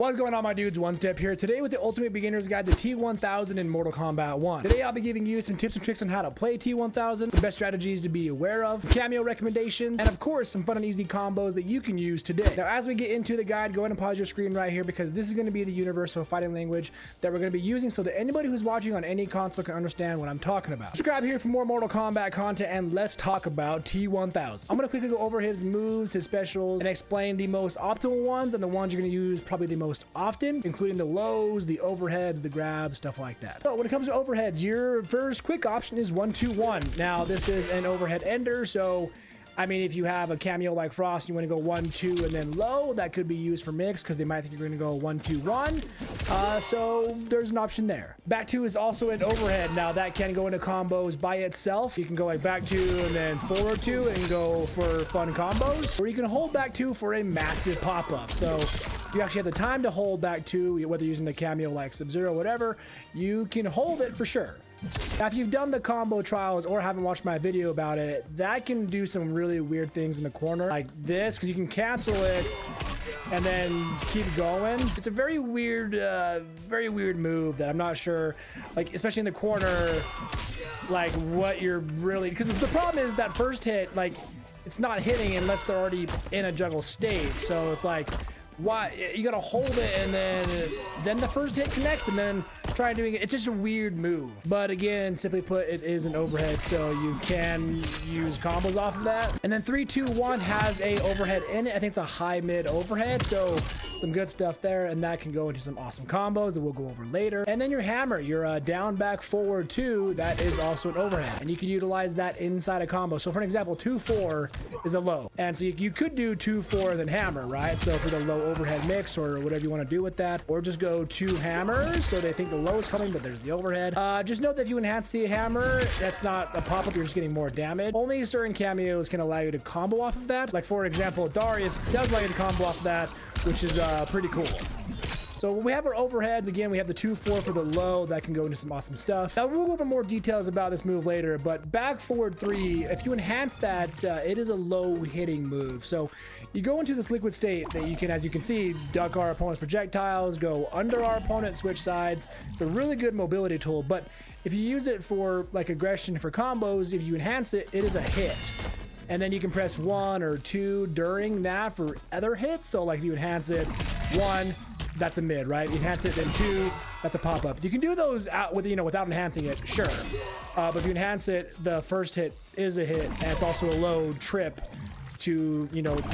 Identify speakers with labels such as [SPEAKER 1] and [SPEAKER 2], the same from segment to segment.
[SPEAKER 1] What's going on, my dudes? Onestep here today with the ultimate beginner's guide, the T-1000 in Mortal Kombat 1. Today I'll be giving you some tips and tricks on how to play T-1000, some best strategies to be aware of, cameo recommendations, and of course some fun and easy combos that you can use today. Now as we get into the guide, go ahead and pause your screen right here because this is going to be the universal fighting language that we're going to be using so that anybody who's watching on any console can understand what I'm talking about. Subscribe here for more Mortal Kombat content and let's talk about T-1000. I'm going to quickly go over his moves, his specials, and explain the most optimal ones and the ones you're going to use probably the most often, including the lows, the overheads, the grabs, stuff like that. So when it comes to overheads, your first quick option is 1-2-1. Now this is an overhead ender, so I mean, if you have a cameo like Frost, you want to go 1-2 and then low, that could be used for mix because they might think you're going to go 1-2-1. So there's an option there. Back 2 is also an overhead. Now that can go into combos by itself. You can go like back 2 and then forward 2 and go for fun combos, or you can hold back 2 for a massive pop-up. So you actually have the time to hold back 2, whether using a cameo like Sub-Zero, whatever, you can hold it for sure. Now, if you've done the combo trials or haven't watched my video about it, that can do some really weird things in the corner like this, because you can cancel it and then keep going. It's a very weird move that I'm not sure, like, especially in the corner, like what you're really, because the problem is that first hit, like, it's not hitting unless they're already in a juggle state. So it's like, why you gotta hold it and then the first hit connects, and then try doing it. It's just a weird move. But again, simply put, it is an overhead, so you can use combos off of that. And then 3-2-1 has a overhead in it. I think it's a high mid overhead, so some good stuff there, and that can go into some awesome combos that we'll go over later. And then your hammer, your down back forward 2, that is also an overhead, and you can utilize that inside a combo. So for an example, 2-4 is a low, and so you could do 2-4 then hammer, right? So for the low overhead mix or whatever you want to do with that, or just go 2 hammers so they think the low is coming but there's the overhead. Just note that if you enhance the hammer, that's not a pop-up, you're just getting more damage. Only certain cameos can allow you to combo off of that. Like for example, Darius does allow you to combo off of that, which is pretty cool. So we have our overheads. Again, we have the 2-4 for the low. That can go into some awesome stuff. Now we'll go over more details about this move later, but back forward 3, if you enhance that, it is a low hitting move. So you go into this liquid state that you can, as you can see, duck our opponent's projectiles, go under our opponent, switch sides. It's a really good mobility tool, but if you use it for like aggression for combos, if you enhance it, it is a hit. And then you can press 1 or 2 during that for other hits. So like if you enhance it, 1, that's a mid, right? You enhance it, then 2, that's a pop-up. You can do those out with, without enhancing it, sure. But if you enhance it, the first hit is a hit, and it's also a low trip to,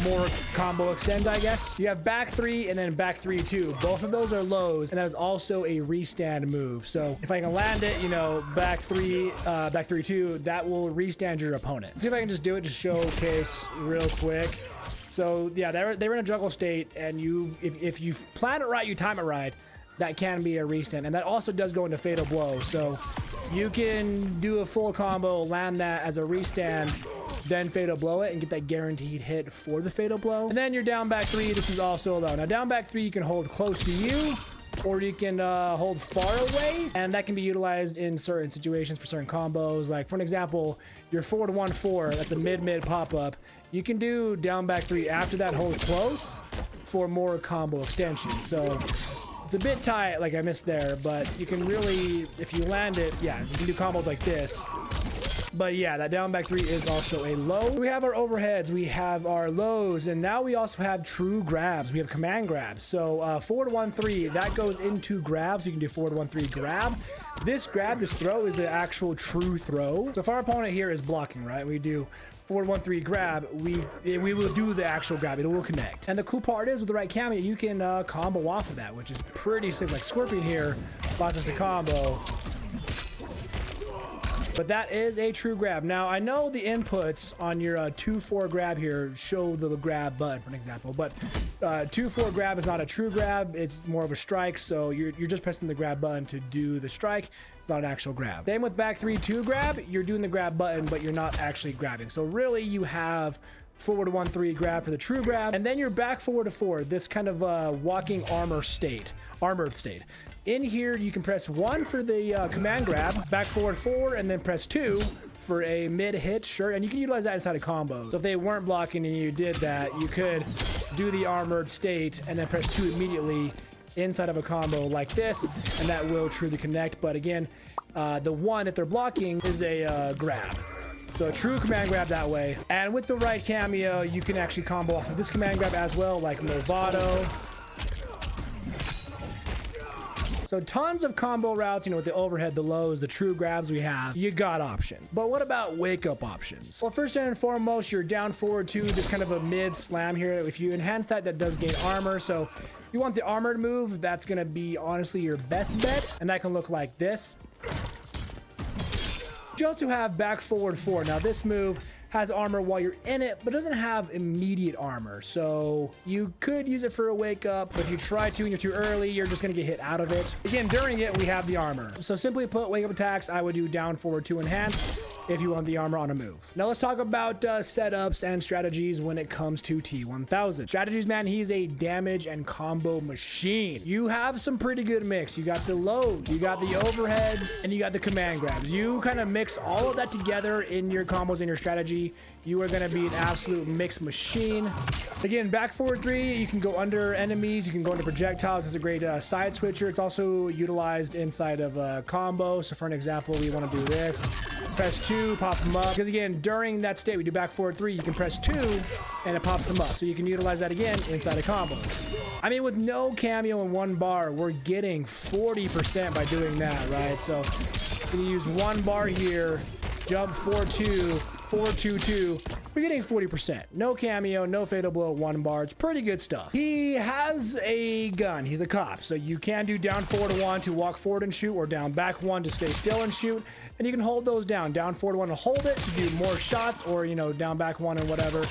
[SPEAKER 1] more combo extend, I guess. You have back 3 and then back 3-2. Both of those are lows, and that is also a restand move. So if I can land it, back 3, back 3-2, that will restand your opponent. See if I can just do it, just showcase real quick. So yeah, they were in a juggle state, and if you plan it right, you time it right, that can be a restand, and that also does go into fatal blow. So you can do a full combo, land that as a restand, then fatal blow it and get that guaranteed hit for the fatal blow. And then you're down back 3. This is also low. Now down back 3, you can hold close to you, or you can hold far away, and that can be utilized in certain situations for certain combos. Like for an example, your 4-1-4, that's a mid pop-up. You can do down back 3 after that, hold close for more combo extension. So it's a bit tight, like I missed there, but you can really, if you land it, yeah, you can do combos like this. But yeah, that down back 3 is also a low. We have our overheads, we have our lows, and now we also have true grabs. We have command grabs. So 4-1-3, that goes into grabs. You can do 4-1-3 grab. This grab, this throw, is the actual true throw. So if our opponent here is blocking, right, we do 4-1-3 grab, we will do the actual grab. It will connect. And the cool part is with the right cameo, you can combo off of that, which is pretty sick. Like Scorpion here allows us to combo. But that is a true grab. Now, I know the inputs on your 2-4 grab here show the grab button, for an example, but 2-4 grab is not a true grab. It's more of a strike, so you're just pressing the grab button to do the strike. It's not an actual grab. Same with back 3-2 grab. You're doing the grab button, but you're not actually grabbing. So really, you have forward 1-3 grab for the true grab, and then you're back forward to 4, this kind of walking armored state. In here, you can press 1 for the command grab, back forward 4, and then press 2 for a mid hit, sure, and you can utilize that inside a combo. So if they weren't blocking and you did that, you could do the armored state and then press 2 immediately inside of a combo like this, and that will truly connect. But again, the one that they're blocking is a grab. So a true command grab that way. And with the right cameo, you can actually combo off of this command grab as well, like Movado. So tons of combo routes, you know, with the overhead, the lows, the true grabs we have, you got option. But what about wake up options? Well, first and foremost, you're down forward two, just kind of a mid slam here. If you enhance that, that does gain armor. So you want the armored move, that's gonna be honestly your best bet. And that can look like this. You also have back forward 4. Now this move has armor while you're in it, but doesn't have immediate armor. So you could use it for a wake up, but if you try to and you're too early, you're just gonna get hit out of it. Again, during it, we have the armor. So simply put, wake up attacks, I would do down forward 2 enhance if you want the armor on a move. Now let's talk about setups and strategies when it comes to T-1000. Strategies, man, he's a damage and combo machine. You have some pretty good mix. You got the load, you got the overheads, and you got the command grabs. You kind of mix all of that together in your combos and your strategy. You are going to be an absolute mix machine. Again, back forward 3, you can go under enemies, you can go into projectiles. It's a great side switcher. It's also utilized inside of a combo. So for an example, we want to do this. Press 2, pop them up. Because again, during that state, we do back forward 3, you can press 2 and it pops them up. So you can utilize that again inside of combos. I mean, with no cameo in 1 bar, we're getting 40% by doing that, right? So you can use 1 bar here, jump 4-2, 4-2-2. We're getting 40%. No cameo, no fatal blow, 1 bar. It's pretty good stuff. He has a gun. He's a cop. So you can do down forward 1 to walk forward and shoot, or down back 1 to stay still and shoot. And you can hold those down. Down forward 1 to hold it to do more shots, or, you know, down back 1 and whatever.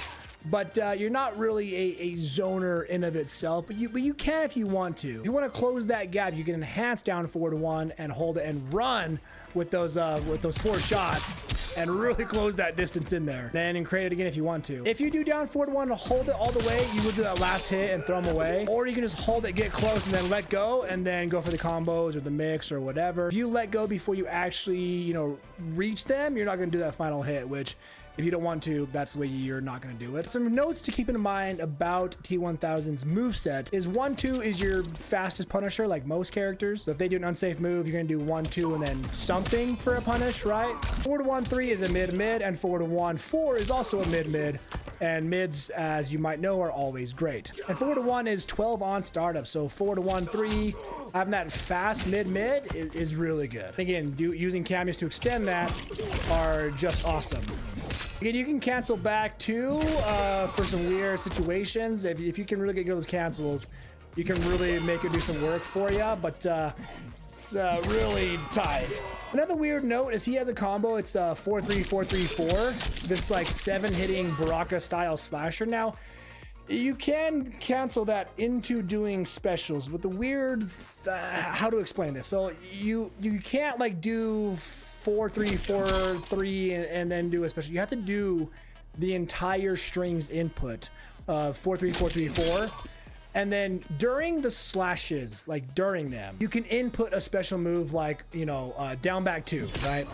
[SPEAKER 1] But you're not really a zoner in of itself, but you can if you want to. If you want to close that gap, you can enhance down forward 1 and hold it and run with those 4 shots and really close that distance in there. Then and create it again if you want to. If you do down forward 1 to hold it all the way, you would do that last hit and throw them away. Or you can just hold it, get close, and then let go, and then go for the combos or the mix or whatever. If you let go before you actually, you know, reach them, you're not going to do that final hit, which if you don't want to, that's the way you're not going to do it. Some notes to keep in mind about T-1000's moveset is 1-2 is your fastest punisher, like most characters. So if they do an unsafe move, you're going to do 1-2 and then something for a punish, right? Forward 1-3 is a mid-mid, and forward 1-4 is also a mid-mid. And mids, as you might know, are always great. And forward 1 is 12 on startup. So forward 1-3, having that fast mid-mid is really good. Again, using cameos to extend that are just awesome. Again, you can cancel back too for some weird situations. If you can really get those cancels, you can really make it do some work for you, but it's really tight. Another weird note is he has a combo. It's 4-3-4-3-4. This like 7-hitting Baraka style slasher. Now, you can cancel that into doing specials, but the weird, how to explain this? So you can't like do 4-3-4-3 and then do a special. You have to do the entire strings input of 4-3-4-3-4, and then during the slashes, like during them, you can input a special move like, you know, down back 2, right?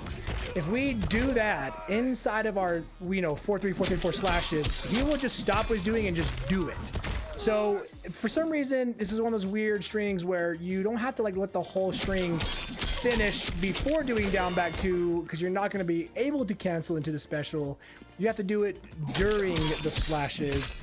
[SPEAKER 1] If we do that inside of our, you know, 4-3-4-3-4 slashes, he will just stop what he's doing and just do it. So for some reason, this is one of those weird strings where you don't have to like let the whole string finish before doing down back 2, because you're not going to be able to cancel into the special. You have to do it during the slashes,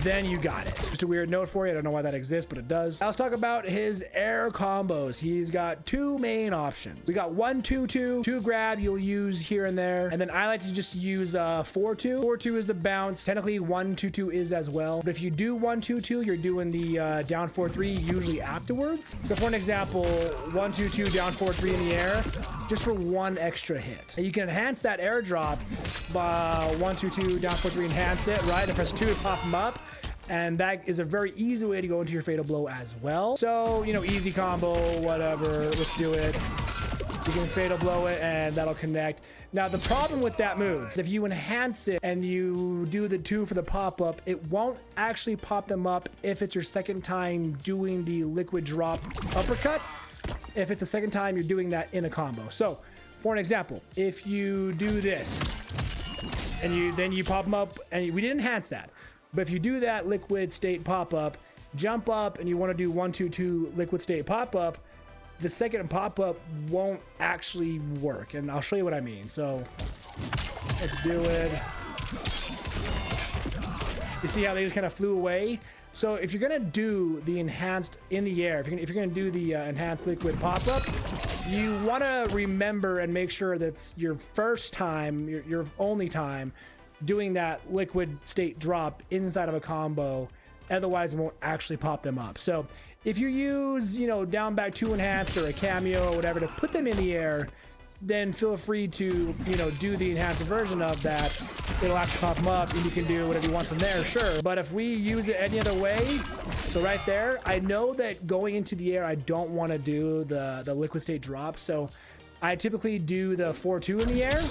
[SPEAKER 1] then you got it. Just a weird note for you. I don't know why that exists, but it does. Now let's talk about his air combos. He's got 2 main options. We got 1-2-2, 2 grab you'll use here and there, and then I like to just use 4-2. 4-2 is the bounce. Technically 1-2-2 is as well, but if you do 1-2-2, you're doing the down 4-3 usually afterwards. So for an example, 1-2-2 down 4-3 in the air, just for 1 extra hit. And you can enhance that airdrop by 1-2-2 down 4-3, enhance it, right? And press 2 to pop them up. And that is a very easy way to go into your fatal blow as well. So, you know, easy combo, whatever, let's do it. You can fatal blow it and that'll connect. Now, the problem with that move is if you enhance it and you do the 2 for the pop-up, it won't actually pop them up if it's your second time doing the liquid drop uppercut. If it's the second time you're doing that in a combo. So, for an example, if you do this and then you pop them up, and we didn't enhance that, but if you do that liquid state pop-up, jump up and you want to do 1-2-2 liquid state pop-up, the second pop-up won't actually work. And I'll show you what I mean. So let's do it. You see how they just kind of flew away? So if you're gonna do the enhanced in the air, if you're gonna do the enhanced liquid pop-up, you wanna remember and make sure that's your first time, your only time doing that liquid state drop inside of a combo. Otherwise it won't actually pop them up. So if you use, you know, down back 2 enhanced or a cameo or whatever to put them in the air, then feel free to, you know, do the enhanced version of that. It'll actually pop them up and you can do whatever you want from there, sure. But if we use it any other way, so right there, I know that going into the air, I don't want to do the liquid state drop. So I typically do the 4-2 in the air.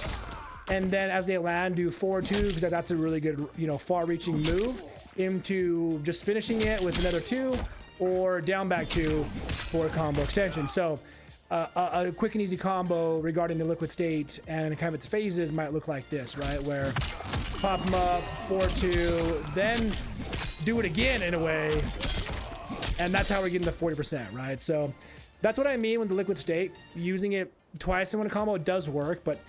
[SPEAKER 1] And then as they land, do 4-2, because that's a really good, you know, far-reaching move into just finishing it with another 2 or down back 2 for a combo extension. So a quick and easy combo regarding the liquid state and kind of its phases might look like this, right? Where pop them up, 4-2, then do it again in a way. And that's how we're getting the 40%, right? So that's what I mean with the liquid state. Using it twice in one combo, it does work, but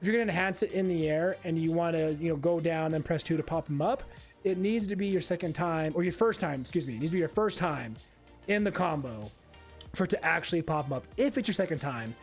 [SPEAKER 1] if you're gonna enhance it in the air and you wanna, you know, go down then press 2 to pop them up, it needs to be your second time, or your first time, excuse me, it needs to be your first time in the combo for it to actually pop them up. If it's your second time,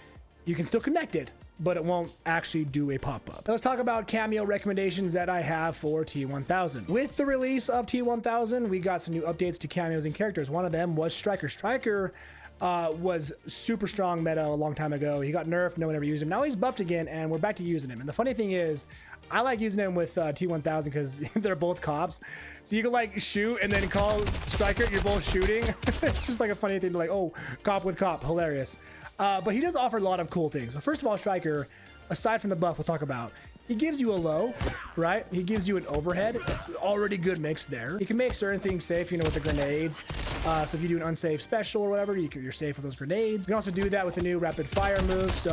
[SPEAKER 1] you can still connect it, but it won't actually do a pop-up. Let's talk about cameo recommendations that I have for T-1000. With the release of T-1000, we got some new updates to cameos and characters. One of them was Striker. Striker was super strong meta a long time ago. He got nerfed, no one ever used him. Now he's buffed again, and we're back to using him. And the funny thing is, I like using him with T-1000 because they're both cops. So you can like shoot and then call Striker, you're both shooting. It's just like a funny thing to like, oh, cop with cop, hilarious. But he does offer a lot of cool things. So first of all, Striker, aside from the buff we'll talk about, he gives you a low, right? He gives you an overhead, already good mix there. He can make certain things safe, you know, with the grenades. So if you do an unsafe special or whatever, you're safe with those grenades. You can also do that with the new rapid fire move, so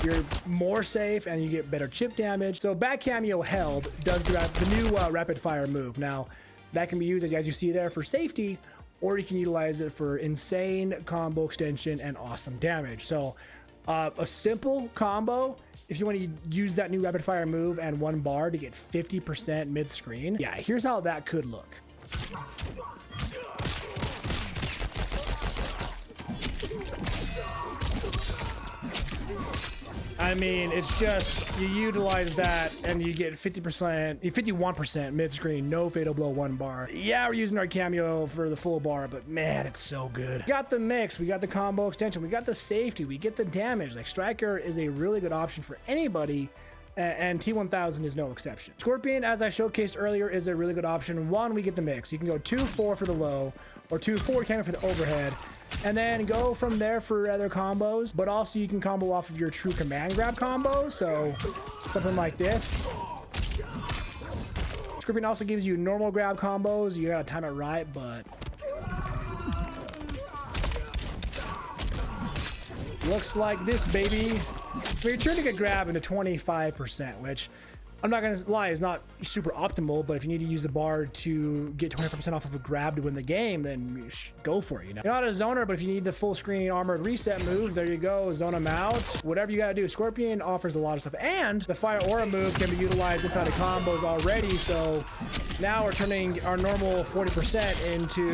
[SPEAKER 1] you're more safe and you get better chip damage. So back cameo held does the new rapid fire move. Now that can be used, as you see there, for safety, or you can utilize it for insane combo extension and awesome damage. So a simple combo, if you want to use that new rapid fire move and 1 bar to get 50% mid screen, yeah, here's how that could look. I mean, it's just, you utilize that and you get 51% mid-screen, no fatal blow 1 bar. Yeah, we're using our cameo for the full bar, but man, it's so good. We got the mix, we got the combo extension, we got the safety, we get the damage. Like, Striker is a really good option for anybody, and T-1000 is no exception. Scorpion, as I showcased earlier, is a really good option. One, we get the mix. You can go 2-4 for the low, or 2-4 cameo for the overhead, and then go from there for other combos. But also you can combo off of your true command grab combo, so something like this. Scorpion also gives you normal grab combos. You gotta time it right, but looks like this, baby. We're turning a grab into 25%, which I'm not gonna lie, is not super optimal, but if you need to use the bar to get 25% off of a grab to win the game, then go for it, you know? You're not a zoner, but if you need the full screen armored reset move, there you go, zone them out. Whatever you gotta do. Scorpion offers a lot of stuff, and the fire aura move can be utilized inside of combos already, so now we're turning our normal 40% into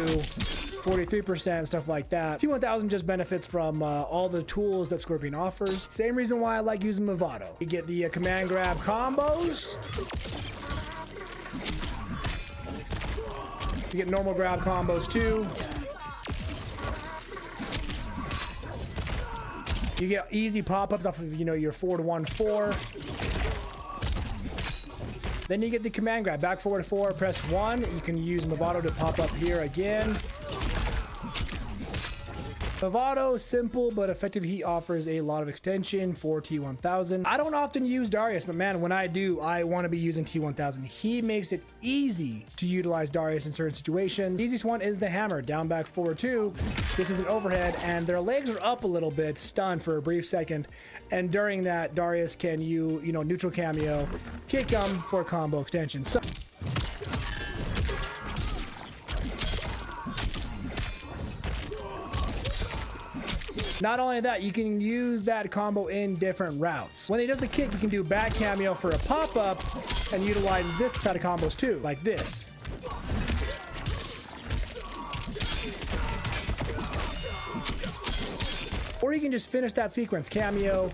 [SPEAKER 1] 43%, stuff like that. T-1000 just benefits from all the tools that Scorpion offers. Same reason why I like using Movado. You get the command grab combos. You get normal grab combos too. You get easy pop-ups off of, you know, your 4-1-4. Then you get the command grab, back 4-4, press 1. You can use Movado to pop up here again. Movado, simple but effective. He offers a lot of extension for T-1000. I don't often use Darius, but man, when I do, I want to be using T-1000. He makes it easy to utilize Darius in certain situations. The easiest one is the hammer, down back 4-2. This is an overhead, and their legs are up a little bit, stunned for a brief second. And during that, Darius can, you know, neutral cameo, kick them for a combo extension. So Not only that, you can use that combo in different routes. When he does the kick, you can do back cameo for a pop-up and utilize this side of combos too, like this. Or you can just finish that sequence, cameo,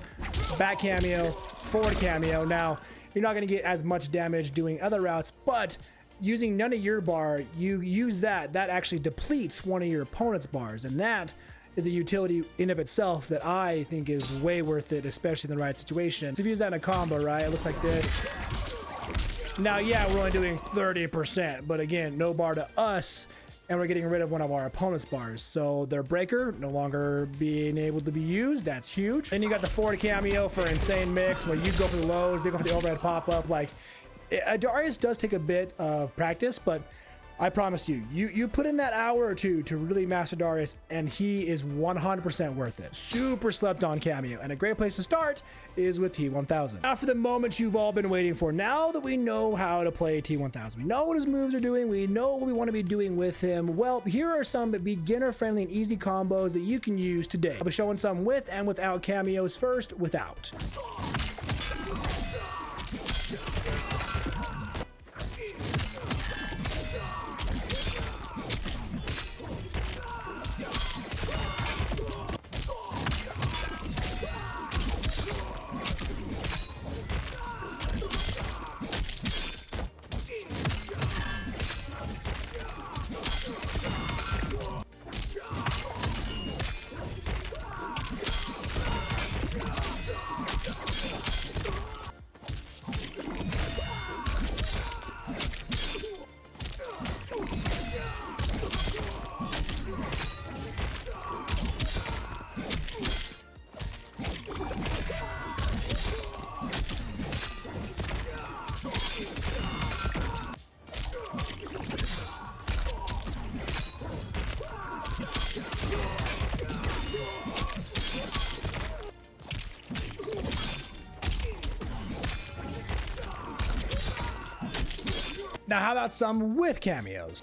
[SPEAKER 1] back cameo, forward cameo. Now, you're not going to get as much damage doing other routes, but using none of your bar, you use that actually depletes one of your opponent's bars, and that is a utility in of itself that I think is way worth it, especially in the right situation. So if you use that in a combo, right, it looks like this. Now, yeah, we're only doing 30%, but again, no bar to us, and we're getting rid of one of our opponent's bars. So their breaker no longer being able to be used. That's huge. Then you got the forward cameo for insane mix, where you go for the lows, they go for the overhead pop-up. Like, Darius does take a bit of practice, but I promise you, you put in that hour or two to really master Darius, and he is 100% worth it. Super slept on cameo, and a great place to start is with T-1000. Now for the moment you've all been waiting for. Now that we know how to play T-1000, we know what his moves are doing, we know what we want to be doing with him. Well, here are some beginner-friendly and easy combos that you can use today. I'll be showing some with and without cameos. First, without. Now, how about some with cameos?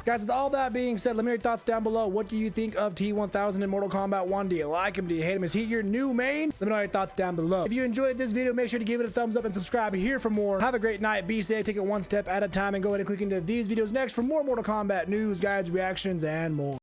[SPEAKER 1] Guys, with all that being said, let me know your thoughts down below. What do you think of T-1000 in Mortal Kombat 1? Do you like him? Do you hate him? Is he your new main? Let me know your thoughts down below. If you enjoyed this video, make sure to give it a thumbs up and subscribe here for more. Have a great night. Be safe. Take it one step at a time and go ahead and click into these videos next for more Mortal Kombat news, guides, reactions, and more.